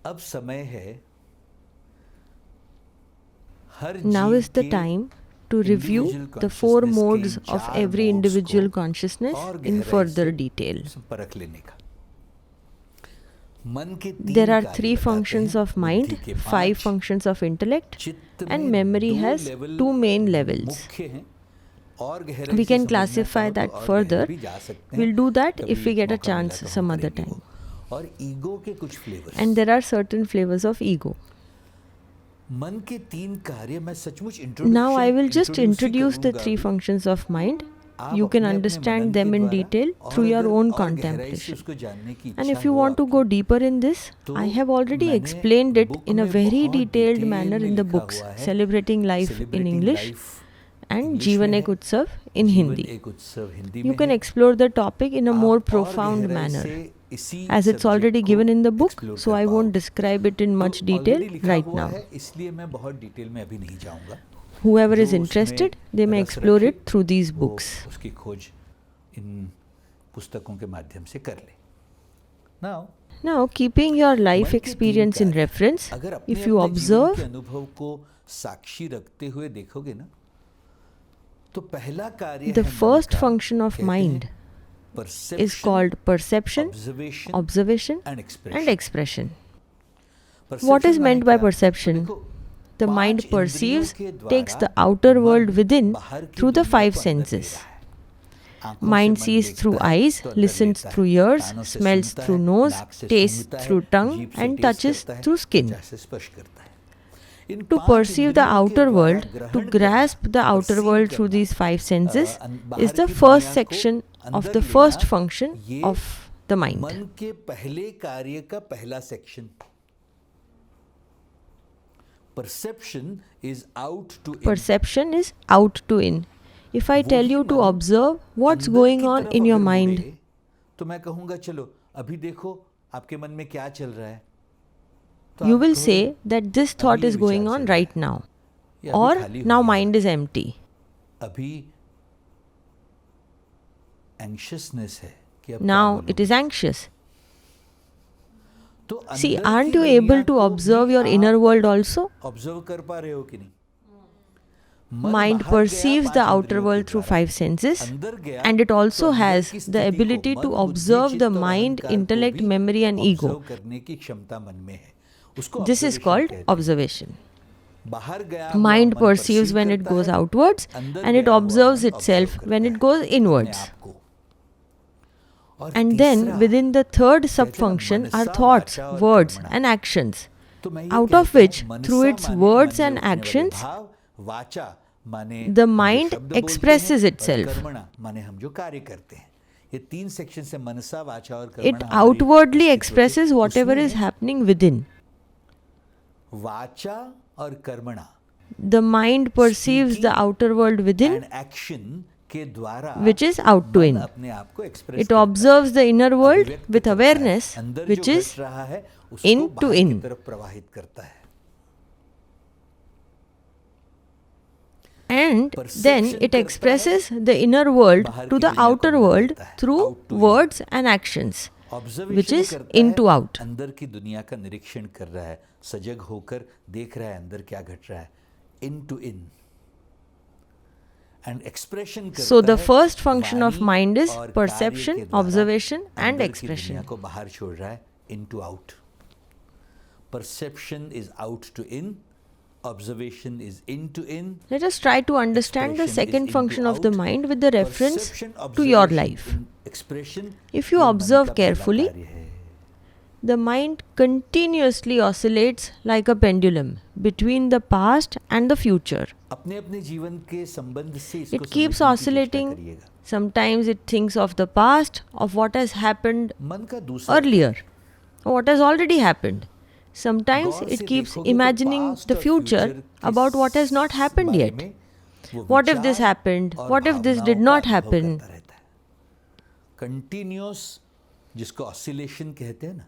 अब समय है हर Now जीव is the के time to review the four consciousness modes के इन of चार every modes individual को consciousness और in गहराई further से detail. परख लेने का। मन के There तीन are कार्य 3 बताते functions हैं, of बुद्धि mind, के 5 5, functions of intellect, चित्त and में memory 2 has level 2 main levels. मुख्य हैं और गहराई We से can समझना classify चाहो तो that और further. गहरे भी जा सकते हैं। We'll do that कभी if we get a मौका मिला chance तो हम some other करेंगे time. वो। और ईगो के कुछ flavours. And there are certain flavors of ego. मन के 3 कार्य मैं सचमुच Now I will just introduce the 3 functions of mind. You can understand them in detail through your own contemplation. And if you want to go deeper in this, I have already explained it in a very detailed manner in the books Celebrating Life in English and Jeevan Ek Utsav in Hindi. You can explore the topic in a more profound manner, as it's already given in the book, so I won't describe it in much detail right now. इसलिए मैं बहुत detail में अभी नहीं जाऊंगा। Whoever is interested, they may explore it through these books. उसकी खोज इन पुस्तकों के माध्यम से कर ले। Now, keeping your life experience in reference, if you observe अनुभव को साक्षी रखते हुए देखोगे ना, तो पहला कार्य the first function of mind is called perception, observation, and expression. What is meant by perception? The mind perceives, takes the outer world within through the 5 senses. Mind sees through eyes, listens through ears, smells through nose, tastes through tongue, and touches through skin. To perceive the outer world, to grasp the outer world through these 5 senses, is the first section of the first function of the mind. मन के पहले कार्य का पहला section. Perception is out to in. Perception is out to in. If I tell you to observe what's going on in your mind, तो मैं कहूँगा चलो अभी देखो आपके मन में क्या चल रहा है। You will say that this thought is going on right now, or now mind is empty. अभी anxiousness है कि अब Now it is anxious. See, aren't you able to observe your inner world also? Observe कर पा रहे हो कि नहीं? Mind perceives the outer world through 5 senses, and it also has the ability to observe the mind, intellect, memory, and ego. This is called observation. Mind perceives when it goes outwards, and it observes itself when it goes inwards. And then within the third subfunction are thoughts, words, and actions, out of which, through its words and actions, the mind expresses itself. It outwardly expresses whatever is happening within. The mind perceives the outer world within, which is out to in. It observes the inner world with awareness, which is in to in. And then it expresses the inner world to the outer world through words and actions, which is in to out. अंदर की दुनिया का निरीक्षण कर रहा है, सजग होकर देख रहा है अंदर क्या घट रहा है, in to in. And expression करता है, So the first function of mind is perception, observation, and अंदर की expression. दुनिया को बाहर छोड़ रहा है, in to out. Perception is out to in. Observation is in to in. Let us try to understand the second function of the mind with the reference to your life. If you observe carefully, the mind continuously oscillates like a pendulum between the past and the future. It keeps oscillating. Sometimes it thinks of the past, of what has happened earlier, or what has already happened. Sometimes it keeps imagining the future about what has not happened yet. What if this happened? What if this did not happen? Continuous, जिसको oscillation कहते हैं ना.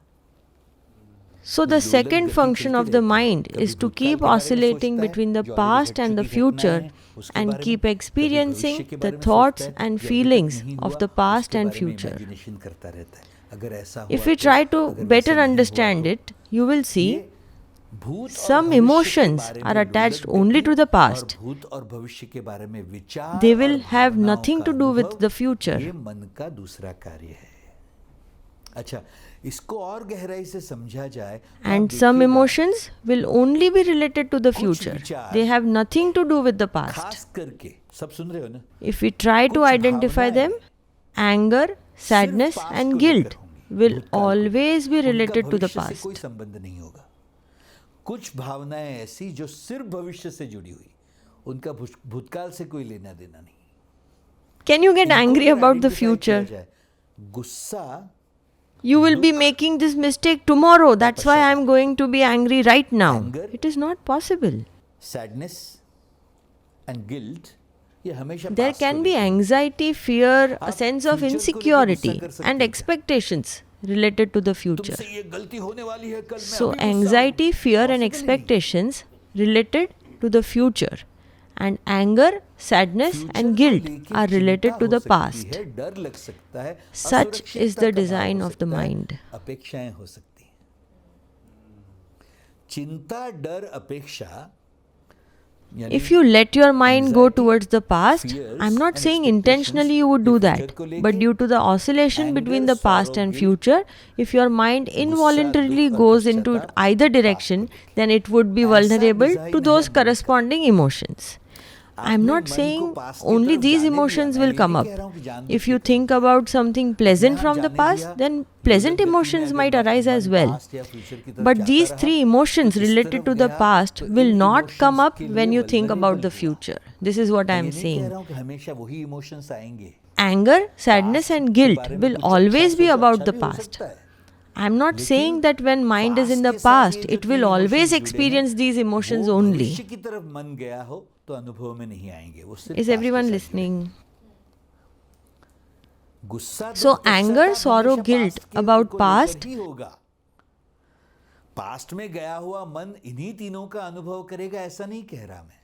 So the second function of the mind is to keep oscillating between the past and the future and keep experiencing the thoughts and feelings of the past and future. If we try to better understand it, you will see ये भूत और some भविष्य के emotions बारे are में attached लोलक only to गति the past. और भूत और भविष्य के बारे में विचार They और will have भावनाओं nothing का to do with अनुभव, the future. ये मन का दूसरा कार्य है. अच्छा, इसको और गहराई से समझा जाए तो And आप some देखिएगा, emotions will only be related to the कुछ future. विचार They have nothing to do with the past. खास करके सब सुन रहे हो ना, If we try to कुछ identify them, भावनाएं anger, sadness सिर्फ पास्ट and को guilt लेकर होंगी, will भूतकाल को always be लेकर. related उनका to the भविष्य से कोई past. संबंध नहीं होगा. कुछ भावनाएं ऐसी जो सिर्फ भविष्य से जुड़ी हुई, उनका भूतकाल से कोई लेना देना नहीं. Can you get इनको angry अगर about the identify किया future? जाए, गुस्सा, You will be making this mistake tomorrow. That's why I am going to be angry right now. Anger. It is not possible. sadness and guilt, ये हमेशा There past को can be लेकर. anxiety, fear, a आप sense of future को लेकर insecurity गुस्सा कर सकते and हैं क्या? expectations related to the future. तुमसे ये गलती होने वाली है, कल मैं So, अभी गुस्सा anxiety, हूँ. fear, and Possible ही नहीं. expectations related to the future, and anger, sadness, Future and को guilt लेके are related चिंता to हो the सकती past. है, डर लग सकता है, Such is असुरक्षितता the का भाव design हो of the सकता है, mind. अपेक्षाएं हो सकती हैं. चिंता, डर, अपेक्षा, यानी If you let your mind go anxiety, towards the past, fears I'm not and saying expectations intentionally you would do ये that, future को लेके, but due to the oscillation anger, between the past sorrow, and guilt, future, if your mind involuntarily दुख और goes into पश्चाताप either past को direction, लेके. then it would be ऐसा vulnerable design to है those मन का. corresponding emotions. I'm आपने not मन को saying past की only तरफ these जाने दिया. emotions मैं will ये come नहीं up. कह रहा हूँ कि जानबूझ If के you करो. think about something pleasant यहाँ from the जाने past, दिया, then लोलक pleasant गति में emotions अगर might arise मन as well. past या future की तरफ But जाता these रहा, three emotions तो इस related तरफ to the गया, past तो will in not come emotions up के when लिए you think about vulnerable the हुआ. future. This is what I मैं am ये नहीं कह saying. रहा हूँ कि हमेशा वही इमोशंस आएंगे. Anger, sadness, Past and के guilt बारे में will कुछ अच्छा always be सोचो, about अच्छा the भी हो past. सकता है. I'm not saying लेकिन that when mind is in the past के साथ past, ये जो it will three always emotions जुड़े हैं, experience these emotions वो only. भविष्य की तरफ मन गया हो तो अनुभव में नहीं आएंगे. वो सिर्फ Is past के everyone साथ जुड़े. listening? गुस्सा, So, दुख, anger, पश्चाताप sorrow, हमेशा guilt past के about को past लेकर ही होगा. पास्ट में गया हुआ मन इन्हीं तीनों का अनुभव करेगा, ऐसा नहीं कह रहा मैं.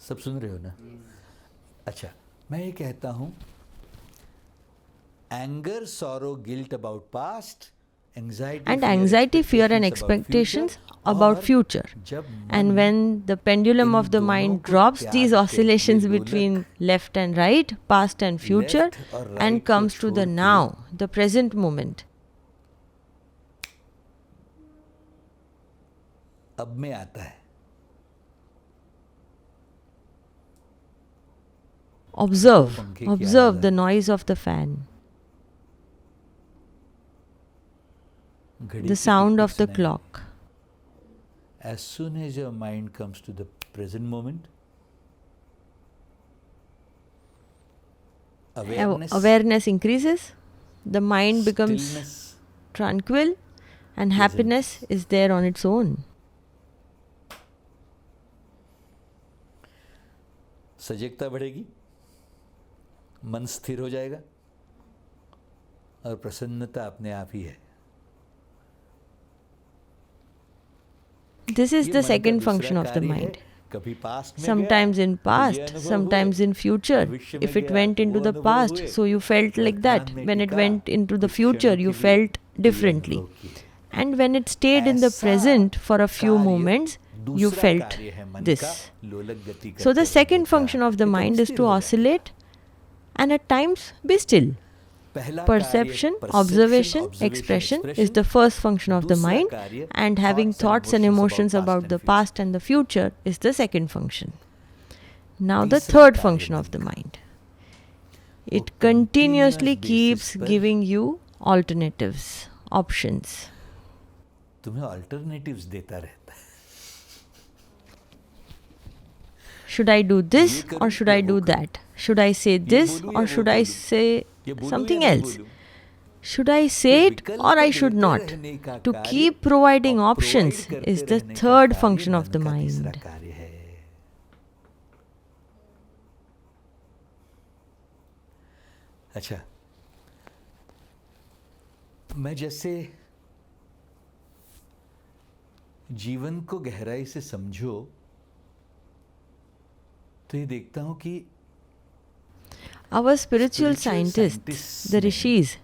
सब सुन रहे हो ना? अच्छा, मैं ये कहता हूं, anger, sorrow, guilt about past, and anxiety, fear, and expectations about future. And when the pendulum of the mind drops these oscillations between left and right, past and future, and comes to the now, the present moment. अब में आता है. Observe the noise of the fan, the sound of the clock. As soon as your mind comes to the present moment, awareness increases, the mind becomes stillness, tranquil, and happiness is there on its own. सजगता बढ़ेगी, मन स्थिर हो जाएगा और प्रसन्नता अपने आप ही है. This is the second function of the mind. Sometimes in past, sometimes in future. If it went into the past, so you felt like that. When it went into the future, you felt differently. And when it stayed in the present for a few moments, you felt this. So the second function of the mind is to oscillate and at times be still. Perception, observation, expression is the first function of the mind, and having thoughts and emotions about the past and the future is the second function. Now the third function of the mind. It continuously keeps giving you alternatives, options. तुम्हें alternatives देता रहता है. Should I do this or should I do that? Should I say this or should I say something else? Should I say it or I should not? To keep providing options is the third function of the mind. अच्छा, मैं जैसे जीवन को गहराई से समझो तो ये देखता हूं कि Our spiritual scientists, the rishis,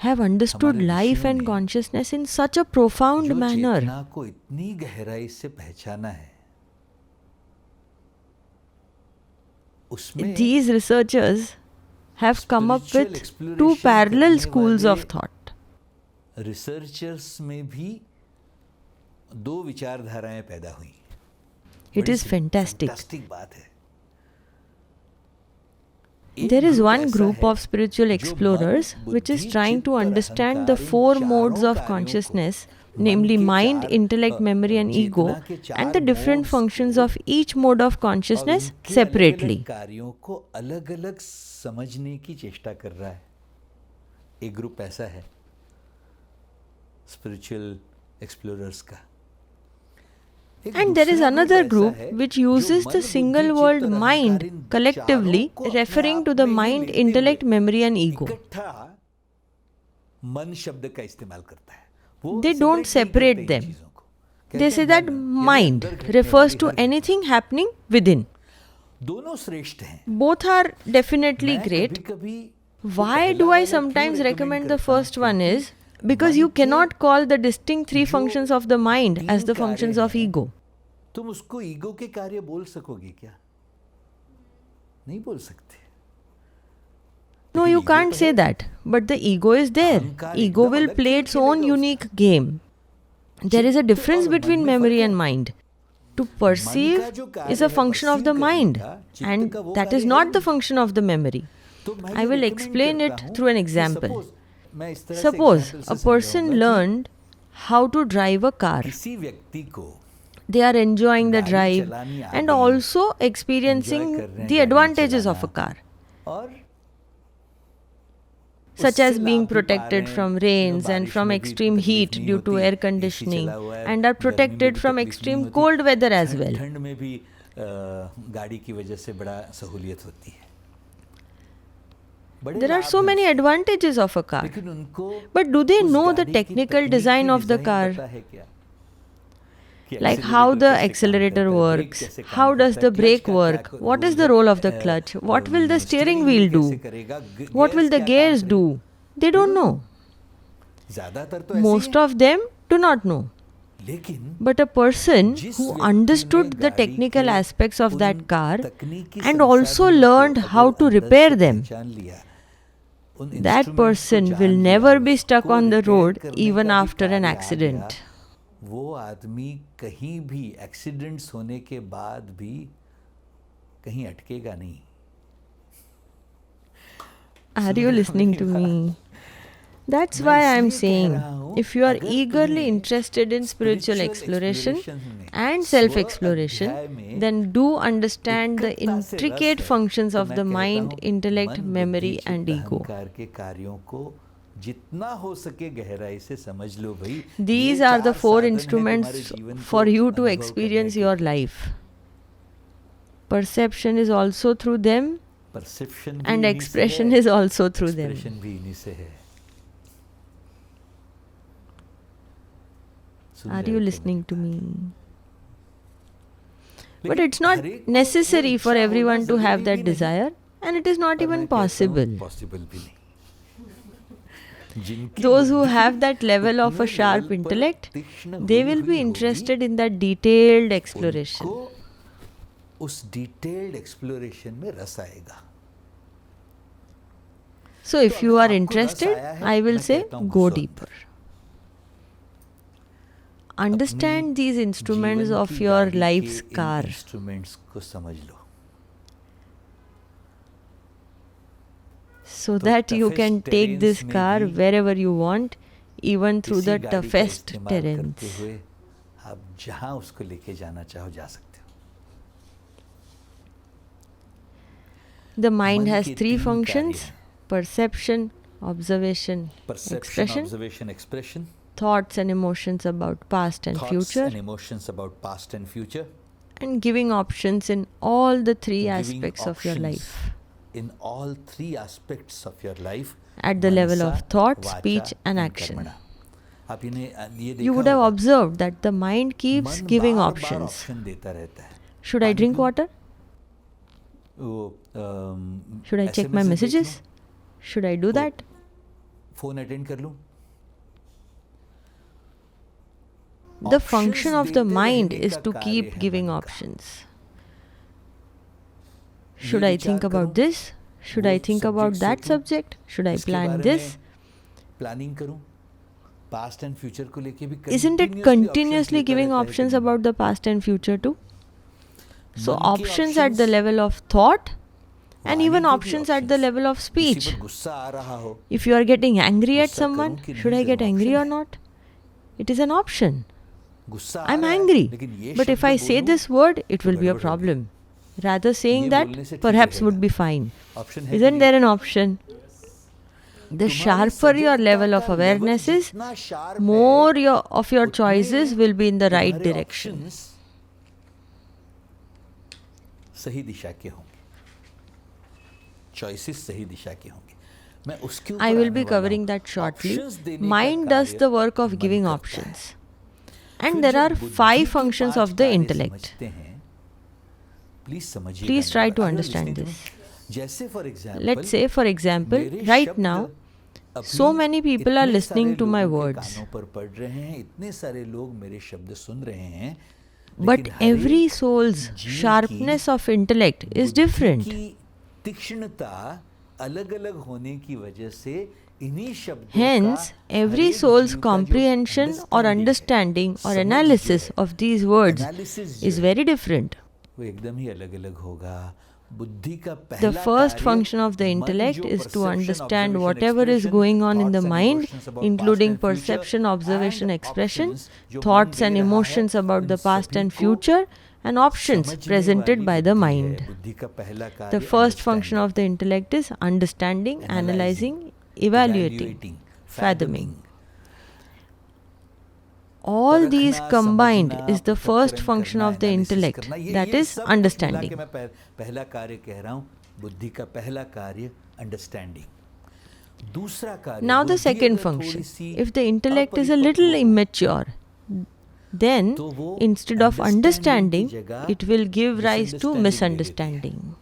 have understood life and consciousness in such a profound manner. चेतना को इतनी गहराई से पहचाना है, उसमें these researchers have come up with two parallel schools of thought. Researchers में भी दो विचारधाराएं पैदा हुई. It is fantastic. फैंटास्टिक बात है. There is one group of spiritual explorers which is trying to understand the four modes of consciousness, namely mind, intellect, memory and ego, and the different functions of each mode of consciousness separately. कार्यों को अलग-अलग समझने की चेष्टा कर रहा है. एक ग्रुप ऐसा है स्पिरिचुअल एक्सप्लोरर्स का. And there is another group which uses the single word mind collectively, referring to the mind, intellect, memory and ego. मन शब्द का इस्तेमाल करता है. They don't separate them. They say that mind refers to anything happening within. दोनों श्रेष्ठ हैं. Both are definitely great. Why do I sometimes recommend the first one is because you cannot call the distinct three functions of the mind as the functions of ego. तुम उसको ego के कार्य बोल सकोगे क्या? नहीं बोल सकते. No, you can't say that. But the ego is there. Ego will play its own unique game. There is a difference between memory and mind. To perceive is a function of the mind, and that is not the function of the memory. I will explain it through an example. Suppose a person learned how to drive a car. किसी व्यक्ति को They are enjoying the drive and also experiencing the advantages of a car, such as being protected from rains and from extreme heat due to air conditioning, and are protected from extreme cold weather as well. ठंड में भी गाड़ी की वजह से बड़ा सहूलियत होती है. There are so many advantages of a car. But do they know the technical design of the car? Like how the accelerator works, how does the brake work, what is the role of the clutch, what will the steering wheel do, what will the gears do? They don't know. Most of them do not know. But a person who understood the technical aspects of that car and also learned how to repair them, that person will never be stuck on the road even after an accident. वो आदमी कहीं भी accidents होने के बाद भी कहीं अटकेगा नहीं. Are you listening to me? That's why I am saying, if you are eagerly interested in spiritual exploration and self-exploration, then do understand the intricate functions of the mind, intellect, memory and ego. These are the four instruments for you to experience your life. Perception is also through them, and expression is also through them. Are you listening to me? But it's not necessary for everyone to have that desire, and it is not even possible. Those who have that level of a sharp intellect, they will be interested in that detailed exploration. So if you are interested, I will say go deeper. Understand these instruments of your life's car. So that you can take this car wherever you want, even through the toughest terrains. The mind has three functions: perception, observation, expression, thoughts and emotions about past and future, and giving options in all the three aspects of your life. In all three aspects of your life, at the level of thought, speech and action. You would have observed that the mind keeps giving options. Should I drink water? Should I check my messages? Should I do that? Phone attend कर लूं? The function of the mind is to keep giving options. Should I think about this? Should I think about that subject? Should I plan this? Planning करूं? Past and future को लेके भी Isn't it continuously giving options about the past and future too? So options at the level of thought and even options at the level of speech. गुस्सा आ रहा हो, If you are getting angry at someone, should I get angry or not? It is an option. गुस्सा आ I'm रहा है, angry. लेकिन ये But if शब्द I say बोलूं, this word, it will be a गड़बड़ होगी। problem. Rather saying ये that बोलने से ठीक perhaps रहेगा। would be fine. ऑप्शन है कि Isn't नहीं? there an option? The sharper your level of awareness is, जितना sharp more है, of your choices will be in the right तुम्हारे direction. options सही दिशा के होंगे, चॉइसेस सही दिशा के होंगे। मैं उसके ऊपर I will आने be वाला covering हूं। that shortly. Options देने का Mind does कार्य the work of मन giving करता है। options. फिर And there जब are बुद्धि 5 के functions 5 of the कार्य intellect. समझते हैं, please समझिएगा Please try मेरी to बात। understand Are you this. listening to me? जैसे for example, Let's say, for example, मेरे right शब्द now, अभी so many people are इतने listening सारे to my लोगों के words. कानों पर पड़ रहे हैं, इतने सारे लोग मेरे शब्द सुन रहे हैं, But लेकिन हर every एक soul's जीव की sharpness of intellect is बुद्धि different. की तीक्ष्णता अलग-अलग होने की वजह से इन्हीं शब्दों Hence, का every हर एक soul's जीव का जो comprehension or understanding or समझ जो analysis है, of these words analysis जो is है, very different. वो एकदम ही अलग-अलग होगा। बुद्धि का The पहला first कार्य function of the मन intellect जो is to perception, understand observation, whatever is expression, going on in the thoughts and mind, emotions about including past and future, perception, observation, and expression, options जो मन thoughts they and रहा है, emotions about in the past सभी and को future, and options समझने presented वाली by the बुद्धि है। mind. बुद्धि का पहला कार्य The first function understanding, of the intellect is understanding, analyzing, evaluating, evaluating, fathoming. All these परखना, combined समझना, is the first पृथक्करण function करना, of the analysis intellect, करना, ये that is सब कुछ मिला understanding. के मैं पहला कार्य कह रहा हूँ, बुद्धि का पहला कार्य अंडरस्टैंडिंग। दूसरा कार्य Now the बुद्धि second अगर function, थोड़ी सी if the intellect is a अपरिपक्व little हो, immature, then तो वो instead of understanding, की जगह it will give rise to misunderstanding ले लेती है। misunderstanding.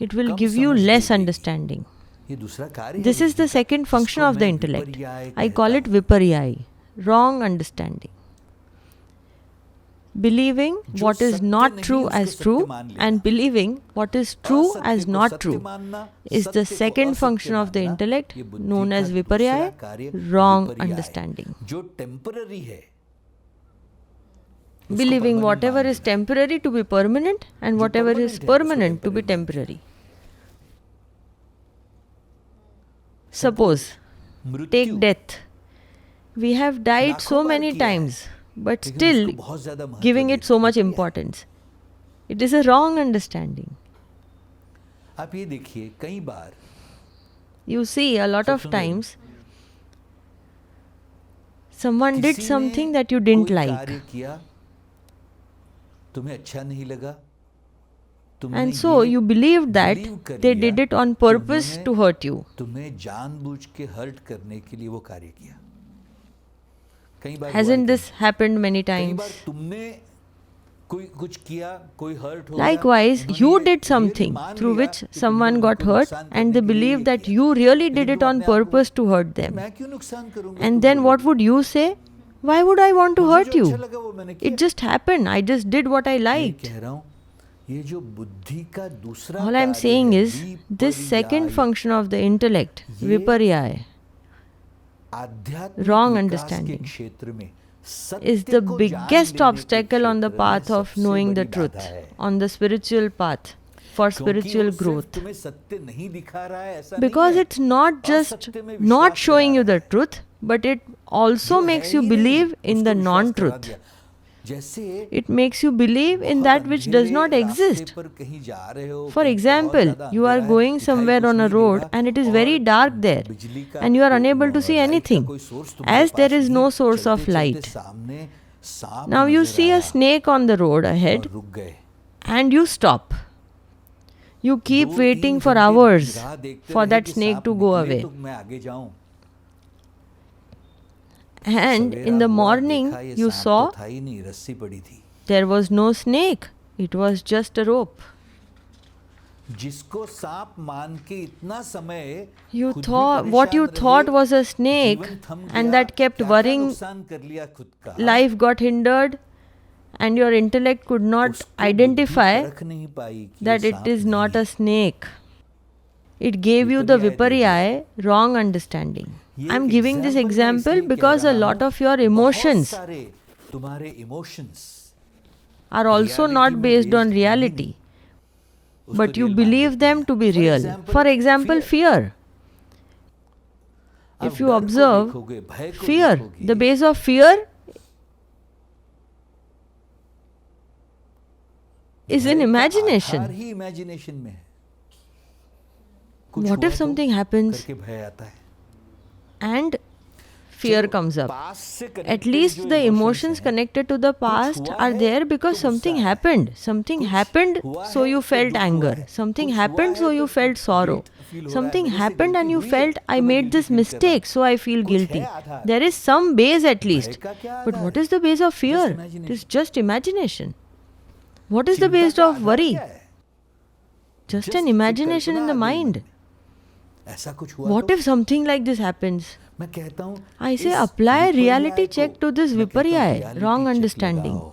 It will come give you समझ less दे देगी। understanding. ये दूसरा कार्य है This is बुद्धि the का, second function जिसको of the मैं intellect. विपर्याय I call कहता it हूँ। viparyai, wrong understanding. Believing जो what is सत्य not नहीं, true उसको as सत्य true मान लेना। and believing what is true असत्य as को not सत्य true मानना, is the सत्य को second असत्य function of the मानना, intellect ये बुद्धि known का as दूसरा viparyai, कार्य wrong विपर्याय, understanding. जो टेम्पररी है, उसको Believing permanent whatever मान is लेना। temporary to be permanent and जो whatever permanent is है, उसको permanent to be temporary मान temporary. Suppose, मृत्यु take death. We have died लाखों so बार many किया है, times, but लेकिन still उसको बहुत ज़्यादा महत्व giving it देते so हैं। much विपर्याय। importance. It is a wrong understanding. आप ये देखिए, कई बार You see, a lot सब of सुन रहे हो? times someone did किसी ने something that you didn't कोई like, कार्य किया, तुम्हें अच्छा नहीं लगा, तुमने and so ये you believed that believe कर they लिया did it on कि purpose उन्होंने to hurt you. तुम्हें जानबूझ के हर्ट करने के लिए वो कार्य किया। कई बार हुआ है Hasn't कि this happened many कई times? बार तुमने कोई कुछ किया, कोई हर्ट हो गया, Likewise, उन्होंने you ये did really something मान through लिया which कि someone तुमने got उनको hurt नुकसान and करने they के लिए believe ये that किया। you really did लेकिन it तुम on अपने आप को, purpose to hurt them. मैं क्यों नुकसान करूंगा, And तुम then what बोलोगे। would you say? Why would I want to मुझे hurt जो अच्छा you? लगा वो मैंने किया। It just happened. I just did what I मैं liked. कह रहा हूँ, ये जो बुद्धि का दूसरा All I am कार्य saying है, is, this second विपर्याय, function of the intellect, ये viparyai, आध्यात्मिक wrong विकास के understanding, क्षेत्र में is सत्य the को जान biggest लेने के obstacle on the क्षेत्र में path of सबसे knowing the बड़ी truth, बाधा है। on the spiritual path, for क्योंकि spiritual वो सिर्फ growth. तुम्हें सत्य नहीं दिखा रहा है, ऐसा Because नहीं है। it's not just असत्य में not विश्वास showing करा you रहा the है। truth, but it also जो makes है you ही नहीं, believe in उसको the विश्वास करा non-truth. दिया। जैसे It makes you believe in बहुत that which does अंधेरे not रास्ते exist. पर कहीं जा रहे हो, For कहीं बहुत example, ज़्यादा you are अंधेरा है, going दिखाई somewhere कुछ on a नहीं दे road रहा, and it is और very dark there, बिजली का and you are कोई unable to see लाइट का anything, कोई सोर्स तुम्हारे as there पास is नहीं, no source of चलते-चलते light. सामने सांप Now you नजर see a आया snake on the road और ahead रुक गए। and you stop. You keep 2-3 waiting for घंटे hours राह देखते for रहे that कि snake सांप to go निकले away. तो मैं आगे जाऊं। And सवेरा in the हुआ, morning, देखा ये you सांप saw तो था ही नहीं, रस्सी पड़ी थी। there was no snake. It was just a rope. जिसको सांप मान के इतना समय You खुद भी thought what you परेशान thought रहे, was a snake, जीवन थम and गया, that kept क्या-क्या worrying, नुकसान कर लिया खुद का, life got hindered, and your intellect could not उसको बुद्धि identify परख नहीं पाई कि that ये it सांप is not नहीं a snake. It gave you the विपर्याय viparya, wrong understanding. ये I'm giving this example मैं example इसलिए कह because a रहा lot हूँ, of your बहुत emotions सारे तुम्हारे emotions are also reality not में based on based नहीं, reality, उसको but you real मान believe लेते them हैं. to be For real. example, For example, fear. आप If you डर को observe, देखोगे, भय को fear, देखोगे, the base of fear is in भय का imagination. आधार ही imagination में है. कुछ What हुआ if तो something happens करके भय आता है. and fear चलो, comes up? past से At connected least जो the emotions emotions हैं, connected to the past हुआ are है there because तो something गुस्सा है. happened. Something कुछ happened, हुआ so है you तो felt दुख हुआ anger. है. Something कुछ हुआ happened, है so you तो felt sorrow. guilt feel हो रहा है, Something मेरे से happened and गलती you हुई है, felt, I तो मैं made guilty this feel कर रहा हूँ. mistake, so I feel कुछ है guilty. Aadhaar. There is some base at भय least. का क्या But आधार what है? is the base of fear? Just It imagination. is just imagination. What is the चिंता base का of आधार worry? क्या है? Just Just an एक imagination in Kalpana the आ गई मन mind. में. ऐसा कुछ हुआ What तो if something like this happens? मैं कहता हूँ I say इस apply विपर्याय reality को, check to this मैं कहता हूँ viparya, reality wrong check understanding. लगाओ.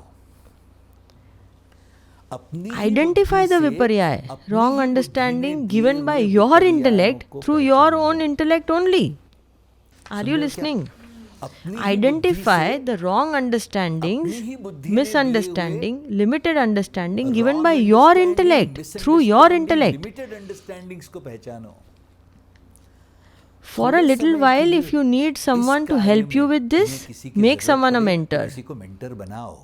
अपनी ही Identify बुद्धि the से, viparya, अपनी wrong ही बुद्धि understanding में given दिए by हुए your विपर्यायों intellect को through your पहचानो. own intellect only. Are soon you रहे हो क्या? listening? अपनी ही Identify बुद्धि से, the wrong understandings, अपनी ही बुद्धि में misunderstanding, limited understanding दिए हुए given wrong by your understanding, intellect through your misunderstanding, intellect. limited understandings को पहचानो. For a थोड़े little समय while, के लिए if you need someone इस to कार्य help you में with तुम्हें this, किसी की make जरूरत someone a पड़े, mentor. किसी को मेंटर बनाओ.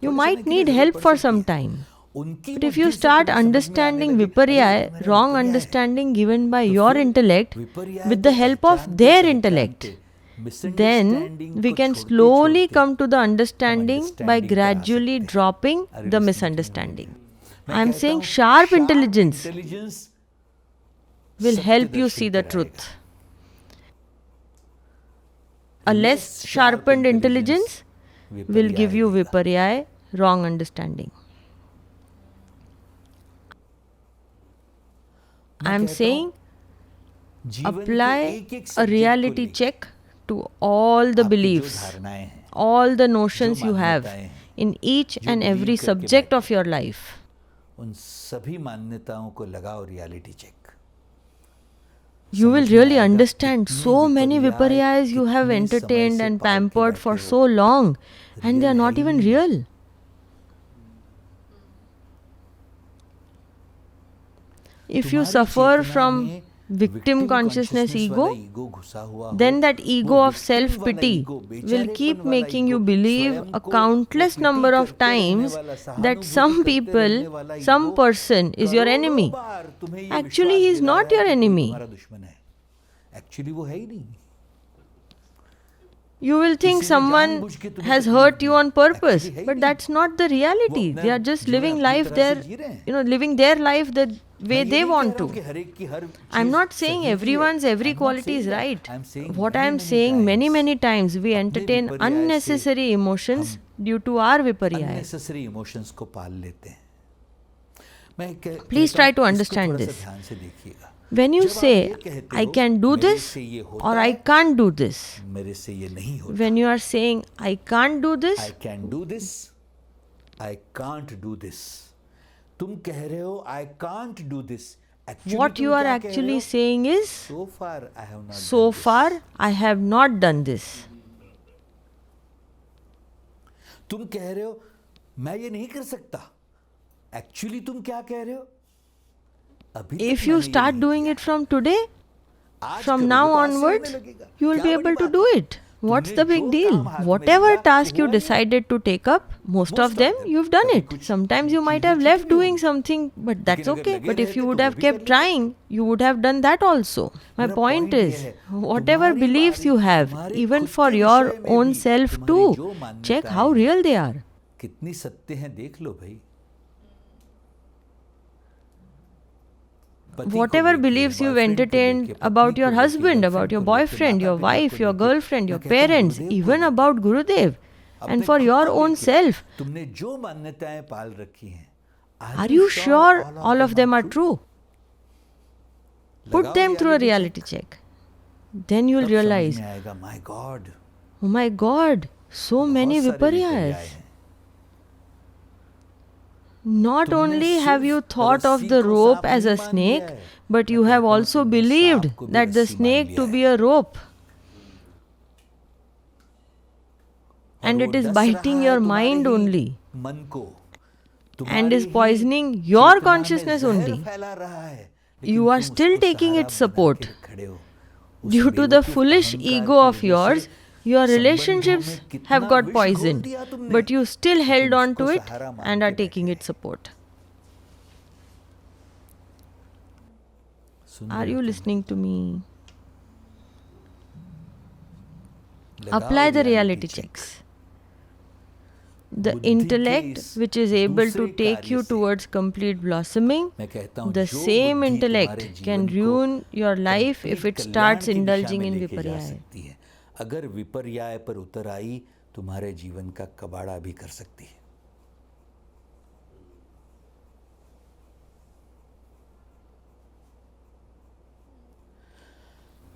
You थोड़े might समय के लिए need जरूरत help पड़ for सकती some है. time. उनकी But if बुद्धि you से start तुम्हें समझ में आने understanding लगे, viparya, अरे मेरा wrong विपर्या है, understanding given by तो your फिर intellect विपर्याय with को the help of पहचानते their पहचानते, intellect, then misunderstanding we को can छोड़ते slowly छोड़ते come to the हम understanding by understanding पर आ gradually सकते हैं. dropping Are you the listening to me? misunderstanding. मैं I am कहता saying हूँ, sharp intelligence intelligence will सत्य help you Darshan see the कराएगा. truth. A less sharpened intelligence will give you देगा. viparya, wrong understanding. I am मैं कहता saying हूँ, जीवन के apply एक-एक a subject को reality लेके check to all the आपकी जो beliefs, धारणाएं हैं, all the notions जो you have मान्यताएं हैं, in each जो and believe every करके subject बैठे of your life. उन सभी मान्यताओं को लगाओ रियलिटी चेक. You will समझ में really आएगा understand कितने so many विपर्याय viparyas you have कितने समय entertained से and पाल के pampered for बैठे हो. so long, and they are Real not है ही even नहीं. real. If you तुम्हारी suffer चेतना from में victim consciousness ego, वाला ईगो घुसा हुआ हो, then that ego वो of victim self वाला pity ईगो, will बेचारेपन keep वाला making you ईगो, believe स्वयं a को countless वो number pity of करते रहने times वाला, that सहानुभूति some करते people, रहने वाला some ego, person is your करोड़ों enemy. बार तुम्हें ये Actually, he विश्वास is not दिलाया your कि कोई enemy. तुम्हारा दुश्मन है. Actually वो है ही नहीं. You will think किसी ने someone जानबूझ के तुम्हें has तकलीफ hurt the. you on purpose, Actually है ही but नहीं. that's not the reality. वो They are अपना just जीवन living अपनी life तरह their, से जी रहे हैं. living their life the way मैं ये they नहीं want कह रहा हूँ to. कि हर एक की हर I'm चीज़ not saying सही ही है. everyone's every I'm not quality saying is that. right. I'm saying What many, I'm many saying many times times we अपने entertain विपर्याय से unnecessary emotions due to our viparya. unnecessary emotions को पाल लेते हैं. मैं Please कहता try हूँ, to इसको understand थोड़ा सा this. ध्यान से देखिएगा. When you जब आप say ये कहते I हो, can do मेरे this से ये or होता I है, can't do this, मेरे से ये नहीं होता. when you are saying I can't do this, I can do this, I can't do this. तुम कह रहे हो I can't do this. Actually what तुम you are क्या कह रहे actually हो? saying is, So far I have not so done this. far I have not done this. तुम कह रहे हो मैं ये नहीं कर सकता. Actually तुम क्या कह रहे हो? अभी तक If you मैंने ये start नहीं doing किया. it from today, आज from करोगे now तो आज से होने onwards, लगेगा. you will क्या be बड़ी able to बात do है? it. What's तुमने the big जो deal? काम हाथ में Whatever लिया, task वो you हुआ नहीं. decided to take up, most of them you've done कभी it. कुछ Sometimes you might have चीज़ें left छूट भी doing होंगी. something, but that's लेकिन अगर okay. लगे But if रहते you तो would वो have भी kept कर लेते. trying, you would have done that also. My मेरा point point ये is, है, whatever तुम्हारी beliefs you बारी, have, तुम्हारे even खुद for के your विषय में own भी, self तुम्हारी too, जो check मान्यताएं how हैं, real they are. कितनी सत्य हैं देख लो भाई. पति को Whatever लेके, beliefs you've boyfriend को entertained लेके, पत्नी about को your लेके, husband, girlfriend about your को लेके, boyfriend, your माता-पिता wife, को your लेके, girlfriend, your मैं कहता हूँ parents, गुरुदेव को even लेके, about Gurudev, अपने and for खुद your को own लेके, self. तुमने जो मान्यताएं पाल रखी हैं Are you sure all of them are true? Put them through a reality check. Then you'll realize, oh my God, so many viparyas. Not only have you thought of the rope as a snake, but you have also believed that the snake to be a rope. And it is biting your mind only. And is poisoning your consciousness only. You are still taking its support. Due to the foolish ego of yours, your relationships have got poisoned, but you still held on to it and are taking its support. Are you listening to me? Apply the reality checks. The intellect which is able to take you towards complete blossoming, the same intellect can ruin your life if it starts indulging in viparya. अगर विपर्याय पर उतर आई तुम्हारे जीवन का कबाड़ा भी कर सकती है.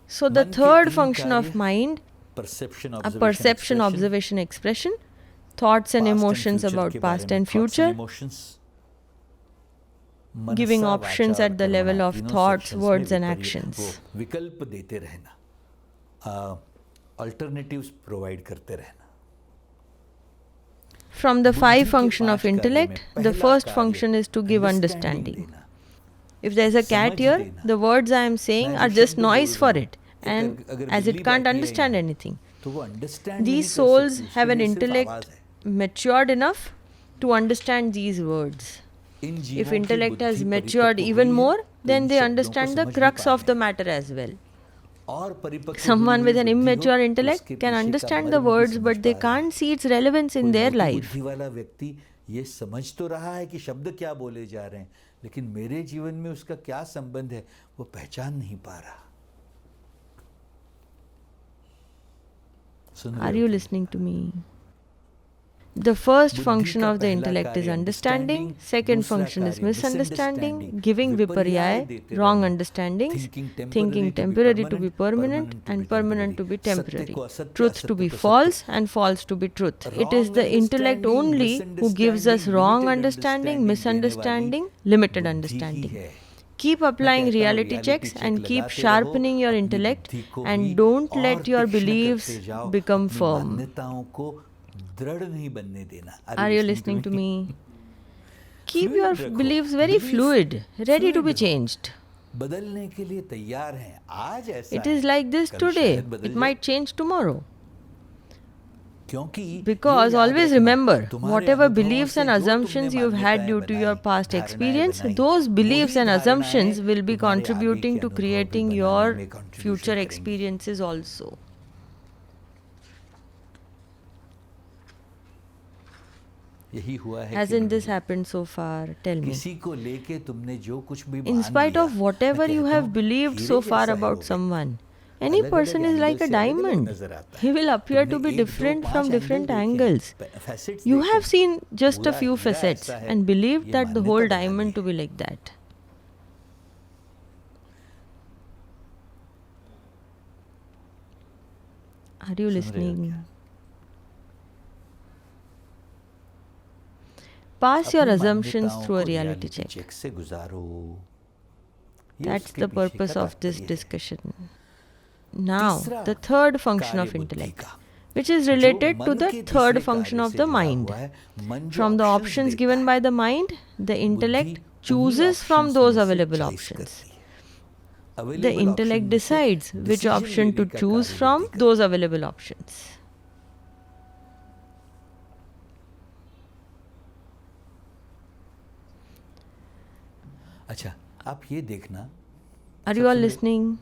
So the third function of mind, perception, observation, expression, thoughts and emotions about past and future, giving options at the level of thoughts, words and actions. विकल्प देते रहना, alternatives provide करते रहना. From the 5 functions of intellect, the first function is to give understanding. If there is a cat here, the words I am saying are just noise for it, and as it can't understand anything. These souls have an intellect matured enough to understand these words. If intellect has matured even more, then they understand the crux of the matter as well. Someone with an immature intellect can understand the words, but they can't see its relevance in their life. ये समझ तो रहा है कि शब्द क्या बोले जा रहे हैं, लेकिन मेरे जीवन में उसका क्या संबंध है वो पहचान नहीं पा रहा. Are you listening to me? The first function of the intellect is understanding, second function is misunderstanding, giving viparya, wrong understandings, thinking temporary to be permanent and permanent to be temporary, truth to be false and false to be truth. It is the intellect only who gives us wrong understanding, misunderstanding, limited understanding. Keep applying reality checks and keep sharpening your intellect, and don't let your beliefs become firm. Are you listening to me? Keep your beliefs very fluid, ready to be changed. It is like this today, it might change tomorrow. Because always remember, whatever beliefs and assumptions you've had due to your past experience, those beliefs and assumptions will be contributing to creating your future experiences also. Hasn't this happened so far? Tell me. In spite of whatever you have believed so far about someone, any person is like a diamond. He will appear to be different from different angles. You have seen just a few facets and believed that the whole diamond to be like that. Are you listening? Pass your assumptions through a reality check. That's the purpose of this discussion. Now, the third function of intellect, which is related to the third function of the mind. From the options given by the mind, the intellect chooses from those available options. The intellect decides which option to choose from those available options. अच्छा, आप ये देखना. Are you all listening?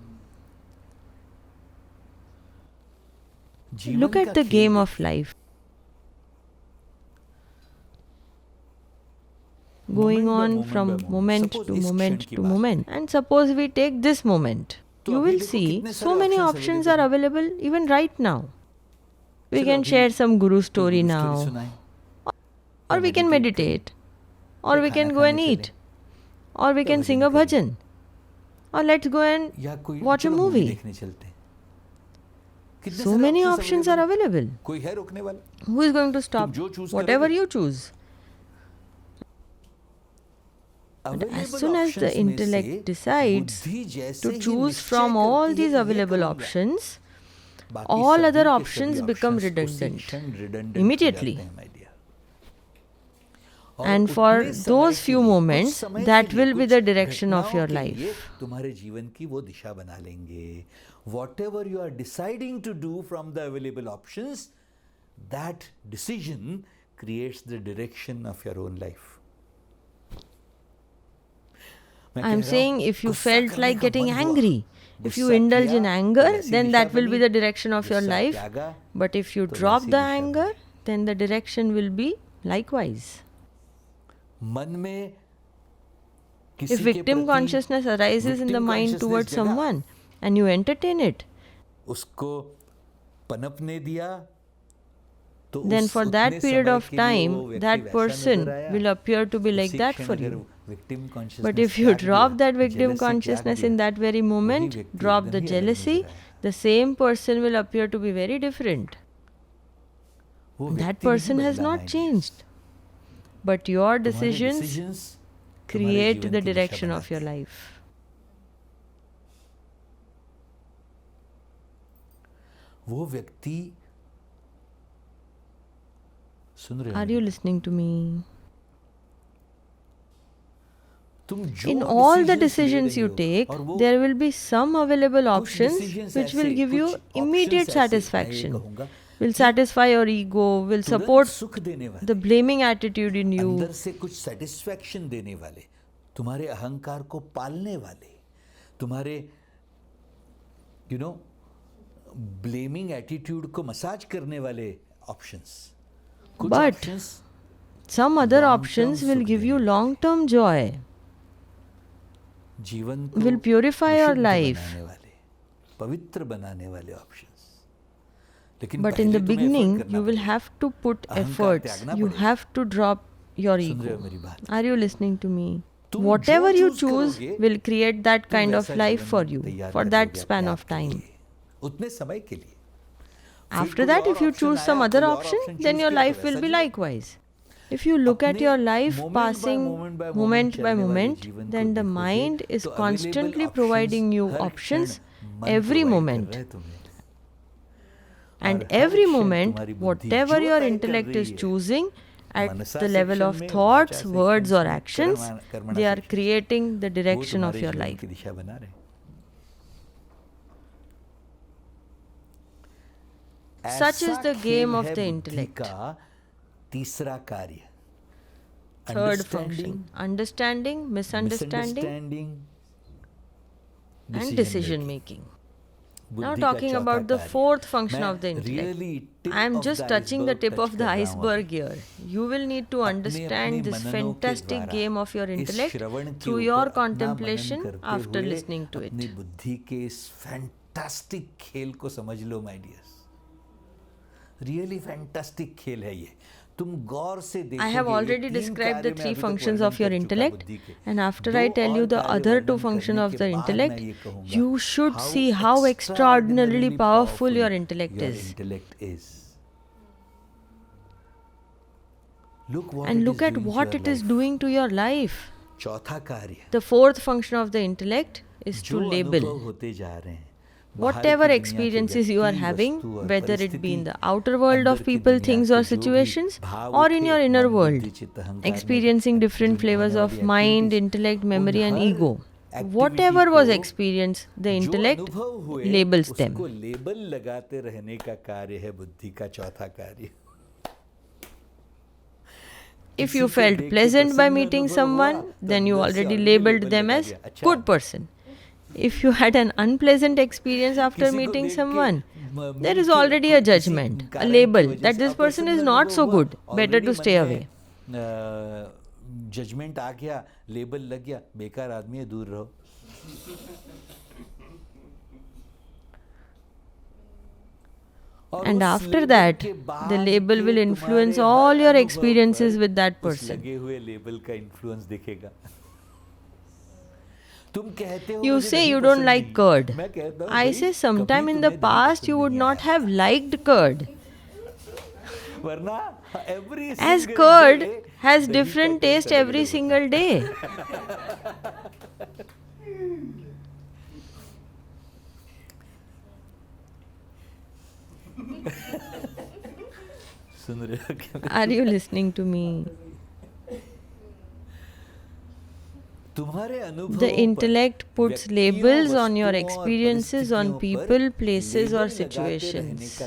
Look at the game of life. Going on from moment to moment to moment. And suppose we take this moment. You will see so many options are available even right now. We can share some guru story now. Or we can meditate. or we can go and eat, or we can sing a bhajan, or let's go and watch a movie. So many options are available. Who is going to stop? Whatever you choose. And as soon as the intellect decides to choose from all these available options, all other options become redundant immediately. And for those few moments, that will be the direction of your life. Whatever you are deciding to do from the available options, that decision creates the direction of your own life. I am saying if you felt like getting angry, if you indulge in anger, then that will be the direction of your life. But if you drop the anger, then the direction will be likewise. If victim consciousness arises in the mind towards someone and you entertain it, then for that period of time, that person will appear to be like that for you. But if you drop that victim consciousness in that very moment, drop the jealousy, the same person will appear to be very different. That person has not changed. But your decisions create the direction of your life. Are you listening to me? In all the decisions you take, there will be some available options which will give you immediate satisfaction, will satisfy your ego, will support the blaming attitude in you. अंदर से कुछ satisfaction देने वाले, तुम्हारे अहंकार को पालने वाले, तुम्हारे blaming attitude को मसाज करने वाले options. But some other options will give you long-term joy, will purify your life. पवित्र बनाने वाले options. But in the beginning, you will have to put efforts. You have to drop your ego. Are you listening to me? Whatever you choose will create that kind of life for you, for that span of time. After that, if you choose some other option, then your life will be likewise. If you look at your life passing moment by moment, then the mind is constantly providing you options every moment. And every moment, whatever your intellect is choosing, at the level of thoughts, words or actions, they are creating the direction of your life. Such is the game of the intellect. Third function, understanding, misunderstanding, and decision making. Now talking about the fourth function of the intellect. I am just touching the tip of the iceberg here. You will need to understand this fantastic game of your intellect through your contemplation after listening to it. अपनी बुद्धि के इस fantastic खेल को समझ लो, my dears. Really fantastic खेल है ये. I have already described the three functions of your intellect, and after I tell you the other two functions of the intellect, you should see how extraordinarily powerful your intellect is. And look at what it is doing to your life. The fourth function of the intellect is to label. Whatever experiences you are having, whether it be in the outer world of people, things or situations, or in your inner world, experiencing different flavors of mind, intellect, memory and ego. Whatever was experienced, the intellect labels them. If you felt pleasant by meeting someone, then you already labeled them as good person. If you had an unpleasant experience after meeting someone, there is already a judgment, a label that this person is not so good, better to stay away. Judgment आ गया, label लग गया, बेकार आदमी है, दूर रहो. And after that, the label will influence all your experiences with that person. You say you don't like curd. I say sometime in the past you would not have liked curd. As curd has different taste every single day. Are you listening to me? The intellect puts labels on your experiences, on people, places or situations.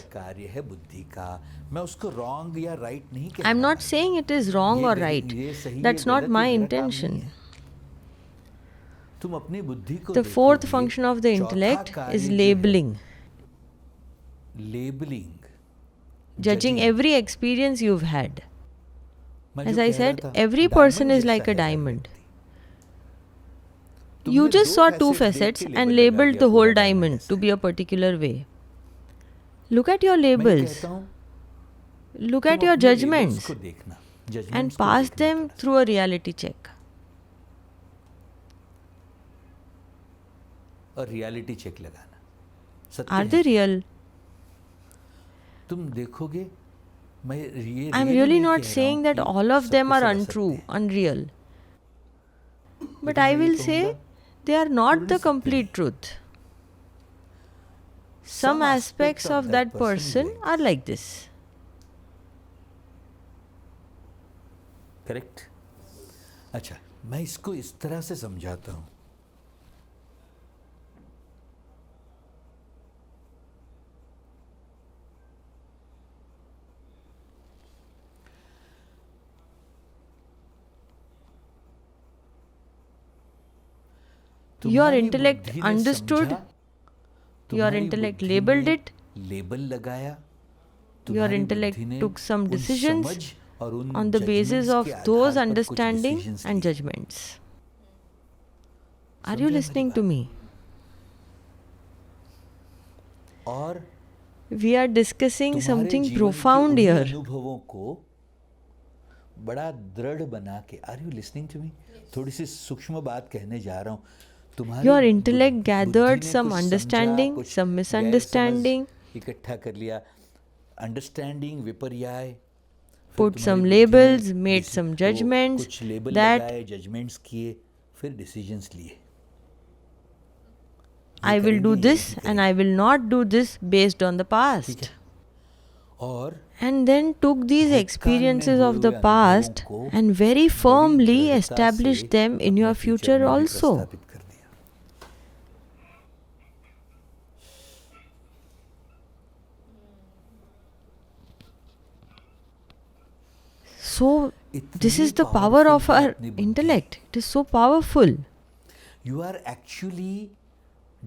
I'm not saying it is wrong or right. That's not my intention. The fourth function of the intellect is labeling. Judging every experience you've had. As I said, every person is like a diamond. You just saw two facets and labeled the whole diamond to be a particular way. Look at your labels. Look at your judgments and pass them through a reality check. Are they real? I'm really not saying that all of them are untrue, unreal. But I will say they are not the complete truth. Some aspects of that person are like this. Correct? अच्छा, मैं इसको इस तरह से समझाता हूं. Your intellect understood, your intellect labeled it, your intellect took some decisions on the basis of those understanding and judgments. Are you listening to me? We are discussing something profound here. बड़ा दृढ़ बना के, are you listening to me? थोड़ी सी सूक्ष्म बात कहने जा रहा हूँ. Your intellect gathered some understanding, some misunderstanding, इकट्ठा कर लिया, अंडरस्टैंडिंग, विपर्याय, put some labels, made some judgments, कुछ लेबल that लगाए, जजमेंट्स किए, फिर डिसीजंस लिए. I will do this and I will not do this based on the past. And then took these experiences of the past and very firmly established them in your future also. So, this is the power of our intellect. It is so powerful. You are actually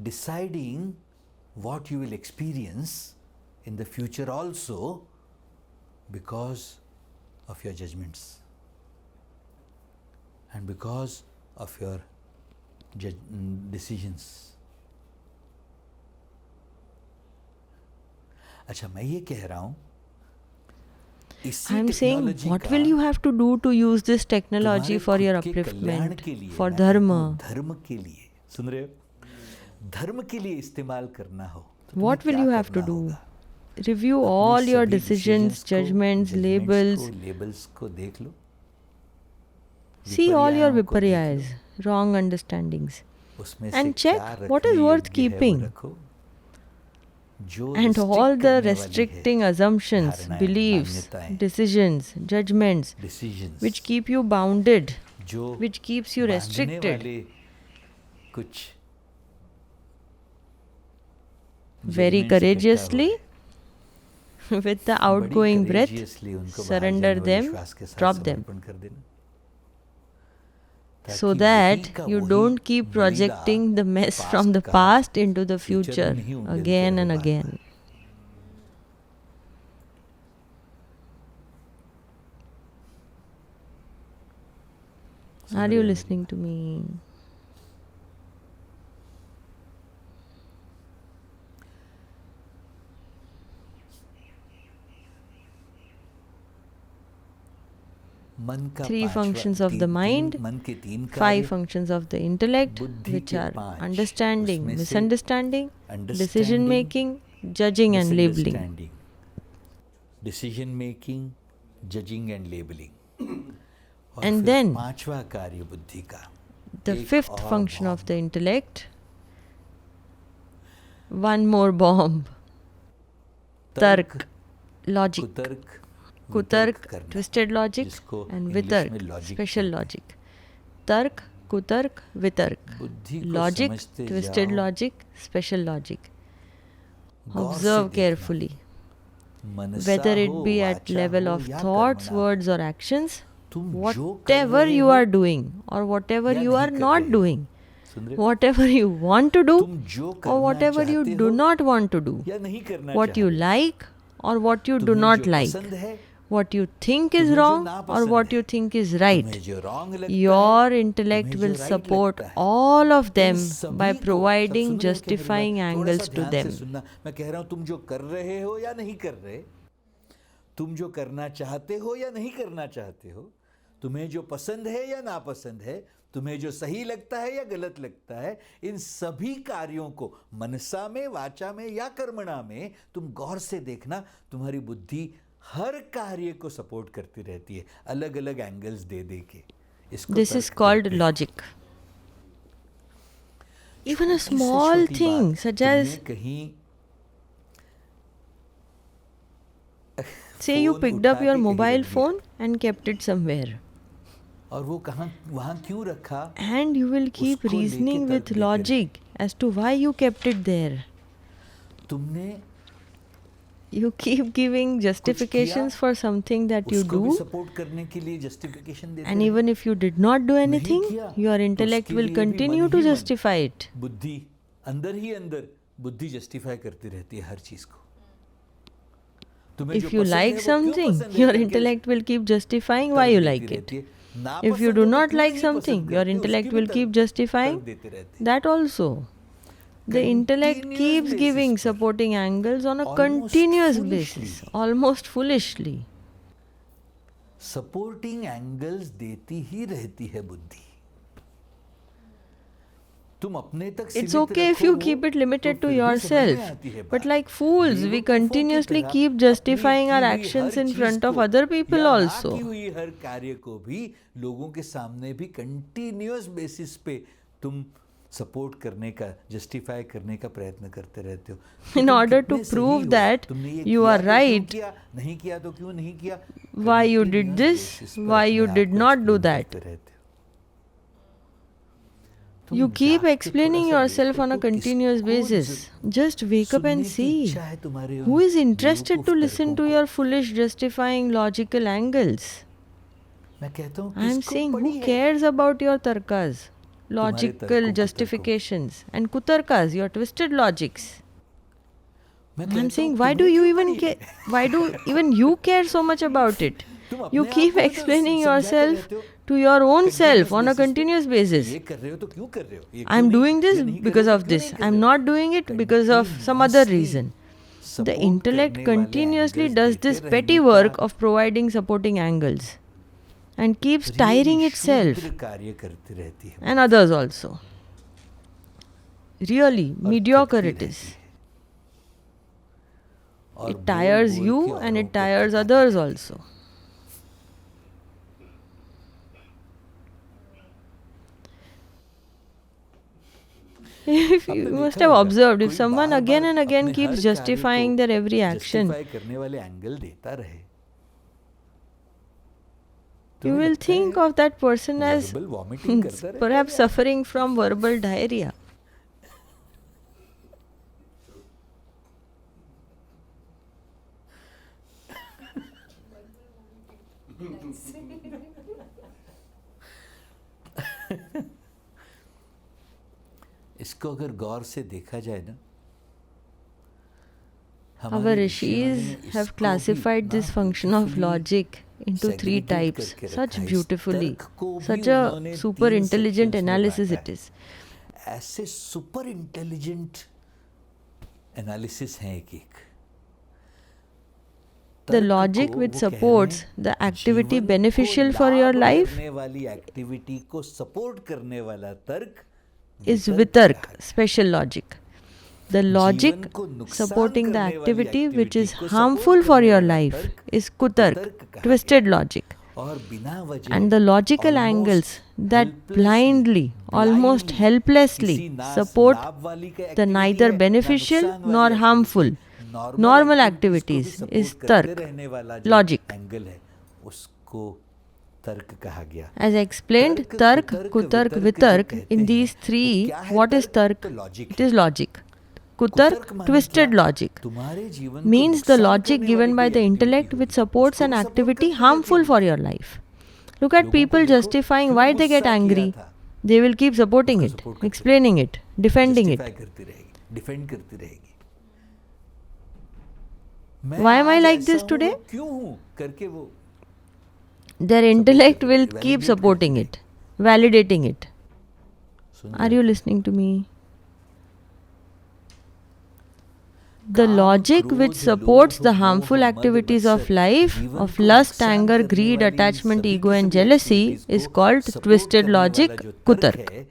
deciding what you will experience in the future also because of your judgments and because of your decisions. अच्छा, मैं ये कह रहा हूँ, I'm saying, what will you have to do to use this technology for your upliftment, for dharma? धर्म के लिए, सुन रहे हो? धर्म के लिए इस्तेमाल करना हो. What will you have to do? Review all your decisions, judgments, labels. को देख लो. See all your viparyas, wrong understandings, and check what is worth keeping. And all the restricting assumptions, beliefs, decisions, judgments, which keep you bounded, which keeps you restricted. Very courageously, with the outgoing breath, surrender them, drop them. So that you don't keep projecting the mess from the past into the future again and again. Are you listening to me? 3 functions of the mind, 5 functions of the intellect, which are understanding, misunderstanding, decision making, judging and labeling. Decision making, judging and labeling. And then the 5th function of the intellect, one more bomb. Tark, logic. Kutark, twisted logic, and Vitark, special logic. Tark, Kutark, Vitark. Logic, twisted logic, special logic. Observe carefully. Whether it be at level of thoughts, words or actions, whatever you are doing or whatever you are not doing, whatever you want to do or whatever you do not want to do, what you like or what you do not like, what you think is wrong or what you think is right, your intellect will support all of them by providing justifying angles to them. मैं कह रहा हूं तुम जो कर रहे हो या नहीं कर रहे, तुम जो करना चाहते हो या नहीं करना चाहते हो, तुम्हें जो पसंद है या नापसंद है, तुम्हें जो सही लगता है या गलत लगता है, इन सभी कार्यों को मनसा में, वाचा में या कर्मणा में तुम गौर से देखना, तुम्हारी बुद्धि हर कार्य को सपोर्ट करती रहती है, अलग अलग एंगल्स दे दे के. This is called logic. Even a small thing such as, say you picked up your mobile phone and kept it somewhere. And you will keep reasoning with logic as to why you kept it there. You keep giving justifications for something that you do, and even if you did not do anything, your intellect will continue to justify it. If you like something, your intellect will keep justifying why you like it. If you do not like something, your intellect will keep justifying that also. The intellect keeps giving supporting angles on a continuous basis, almost foolishly. Supporting angles देती ही रहती है बुद्धि. It's okay if you keep it limited to yourself, but like fools, we continuously keep justifying our actions in front of other people also. हर कार्य को भी लोगों के सामने भी continuous basis पे तुम सपोर्ट करने का, जस्टिफाई करने का प्रयत्न करते रहते हो. In order to prove that you are right, नहीं किया तो क्यों नहीं किया, why you did this, why you did not do that. You keep explaining yourself on a continuous basis. Just wake up and see. Who is interested to listen to your foolish justifying logical angles? I am saying, who cares about your tarkas, logical justifications, and kutarkas, your twisted logics? I am saying, why do you even care? Why do even you care so much about it? You keep explaining yourself to your own self on a continuous basis. I am doing this because of this. I am not doing it because of some other reason. The intellect continuously does this petty work of providing supporting angles and keeps tiring itself and others also. Really, mediocre it is. It tires you and it tires others also. If you must have observed, if someone again and again keeps justifying their every action, you will think of that person as perhaps suffering from verbal diarrhea. इसको अगर गौर से देखा जाए ना, our rishis have classified this function of logic into 3 types such beautifully. Such a super intelligent analysis it is. ऐसे super intelligent analysis हैं एक एक. the logic which supports the activity beneficial for your life activity को support करने वाला तर्क is vitark, special logic. The logic supporting the activity which is harmful for your life is kutark, twisted logic. And the logical angles that blindly, almost helplessly support the neither beneficial nor harmful normal activities is tark, logic. As I explained, tark, kutark, vitark, in these three, what is tark? It is logic. Kutark, twisted logic, means the logic given by the intellect which supports an activity harmful for your life. Look at people justifying why they get angry. They will keep supporting it, explaining it, defending it. Why am I like this today? Their intellect will keep supporting it, validating it. Are you listening to me? The logic which supports the harmful activities of life, of lust, anger, greed, attachment, ego and jealousy is called twisted logic, kutark.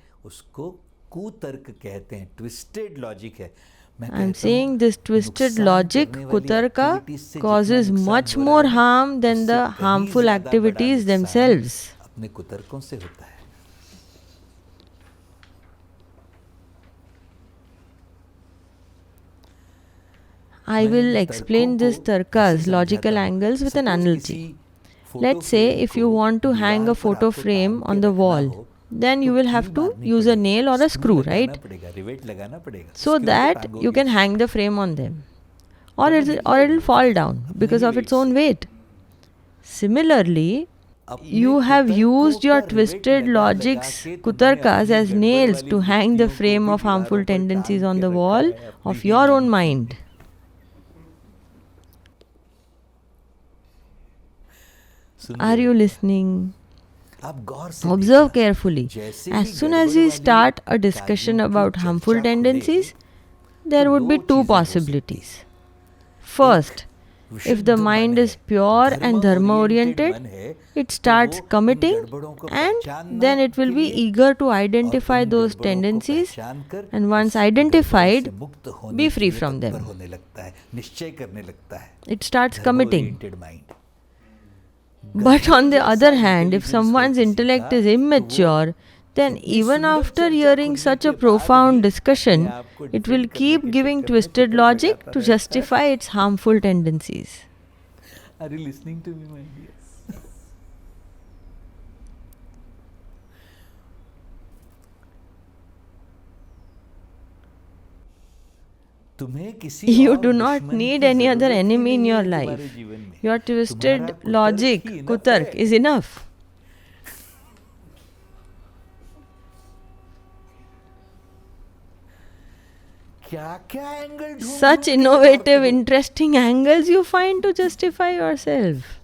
I am saying this twisted logic, kutarka, causes much more harm than the harmful activities themselves. I will explain this tarkas, logical angles, with an analogy. Let's say if you want to hang a photo frame on the wall, then you will have to use a nail or a screw, right? So that you can hang the frame on them. Or it will fall down because of its own weight. Similarly, you have used your twisted logics, kutarkas, as nails to hang the frame of harmful tendencies on the wall of your own mind. Are you listening? Observe carefully. As soon as we start a discussion about harmful tendencies, there would be two possibilities. First, if the mind is pure and dharma oriented, it starts committing and then it will be eager to identify those tendencies, and once identified, be free from them. It starts committing. But on the other hand, if someone's intellect is immature, then even after hearing such a profound discussion, it will keep giving twisted logic to justify its harmful tendencies. Are you listening to me, my dears? You do not need any other enemy in your life. Your twisted logic, kutark, is enough. Such innovative, interesting angles you find to justify yourself.